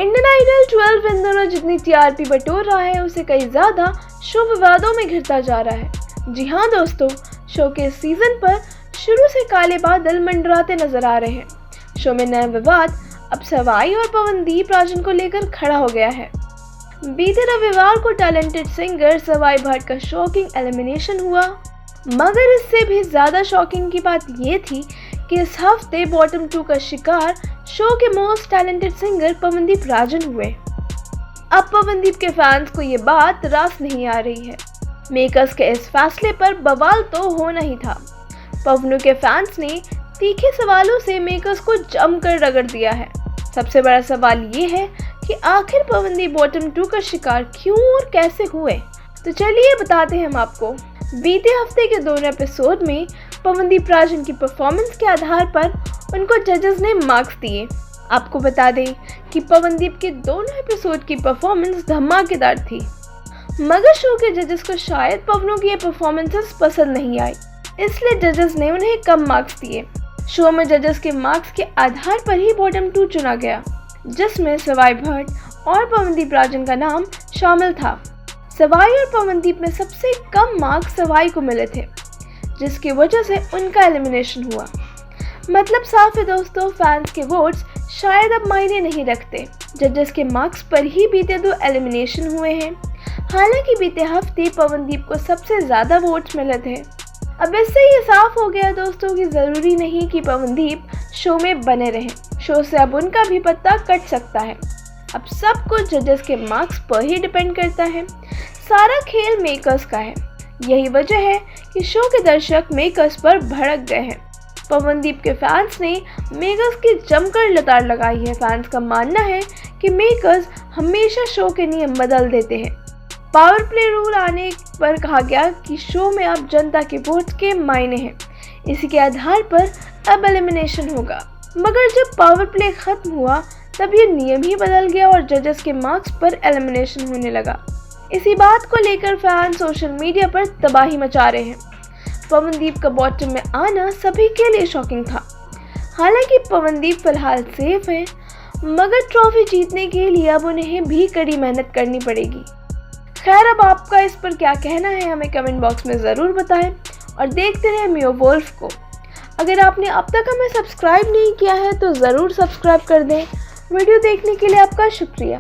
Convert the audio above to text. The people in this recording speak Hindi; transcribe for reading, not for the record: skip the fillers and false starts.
इंडियन आइडल 12 इन दोनों जितनी टीआरपी बटोर रहा है उसे कई ज्यादा शो विवादों में घिरता जा रहा है। जी हाँ दोस्तों, शो के सीजन पर शुरू से काले बादल मंडराते नजर आ रहे हैं। शो में नया विवाद अब सवाई और पवनदीप राजन को लेकर खड़ा हो गया है। बीते रविवार को टैलेंटेड सिंगर सवाई भट्ट का शॉकिंग एलिमिनेशन हुआ, मगर इससे भी ज्यादा शॉकिंग की बात ये थी कि इस हफ्ते बॉटम 2 का शिकार शो के most talented singer Pawandeep Rajan हुए। अब पवनदीप के फैंस को ये बात रास नहीं आ रही है। मेकर्स के इस फैसले पर बवाल तो होना ही था। पवनू के फैंस ने तीखे सवालों से मेकर्स को जमकर रगड़ दिया है। सबसे बड़ा सवाल ये है कि आखिर पवनदीप बॉटम 2 का शिकार क्यों और कैसे हुए। तो चलिए बताते हैं हम आपको। बीते हफ्ते के दोनों एपिसोड में पवनदीप राजन की परफॉर्मेंस के आधार पर उनको जजेस ने मार्क्स दिए। आपको बता दें कि पवनदीप के दोनों एपिसोड की परफॉर्मेंस धमाकेदार थी, मगर शो के जजेस को शायद पवनों की ये परफॉर्मेंसेस पसंद नहीं आई, इसलिए जजेस ने उन्हें कम मार्क्स दिए। शो में जजेस के मार्क्स के आधार पर ही बॉटम 2 चुना गया, जिसमें सवाई भट्ट और पवनदीप राजन का नाम शामिल था। सवाई और पवनदीप में सबसे कम मार्क्स सवाई को मिले थे, जिसकी वजह से उनका एलिमिनेशन हुआ। मतलब साफ है दोस्तों, फैंस के वोट्स शायद अब मायने नहीं रखते। जजेस के मार्क्स पर ही बीते 2 एलिमिनेशन हुए हैं। हालांकि बीते हफ्ते पवनदीप को सबसे ज़्यादा वोट्स मिले थे। अब इससे ये साफ हो गया दोस्तों कि ज़रूरी नहीं कि पवनदीप शो में बने रहें। शो से अब उनका भी पत्ता कट सकता है। अब सब कुछ जजेस के मार्क्स पर ही डिपेंड करता है। सारा खेल मेकर्स का है। यही वजह है कि शो के दर्शक मेकर्स पर भड़क गए हैं। पवनदीप के फैंस ने मेकर्स की जमकर लताड़ लगाई है। फैंस का मानना है कि मेकर्स हमेशा शो के नियम बदल देते हैं। पावर प्ले रूल आने पर कहा गया कि शो में अब जनता के वोट के मायने हैं। इसी के आधार पर अब एलिमिनेशन होगा। मगर जब पावर प्ले खत्म हुआ तब ये नियम ही बदल गया और जजेस के मार्क्स पर एलिमिनेशन होने लगा। इसी बात को लेकर फैन सोशल मीडिया पर तबाही मचा रहे हैं। पवनदीप का बॉटम में आना सभी के लिए शॉकिंग था। हालांकि पवनदीप फिलहाल सेफ हैं, मगर ट्रॉफी जीतने के लिए अब उन्हें भी कड़ी मेहनत करनी पड़ेगी। खैर, अब आपका इस पर क्या कहना है हमें कमेंट बॉक्स में ज़रूर बताएं और देखते रहें मियो वोल्फ को। अगर आपने अब तक हमें सब्सक्राइब नहीं किया है तो ज़रूर सब्सक्राइब कर दें। वीडियो देखने के लिए आपका शुक्रिया।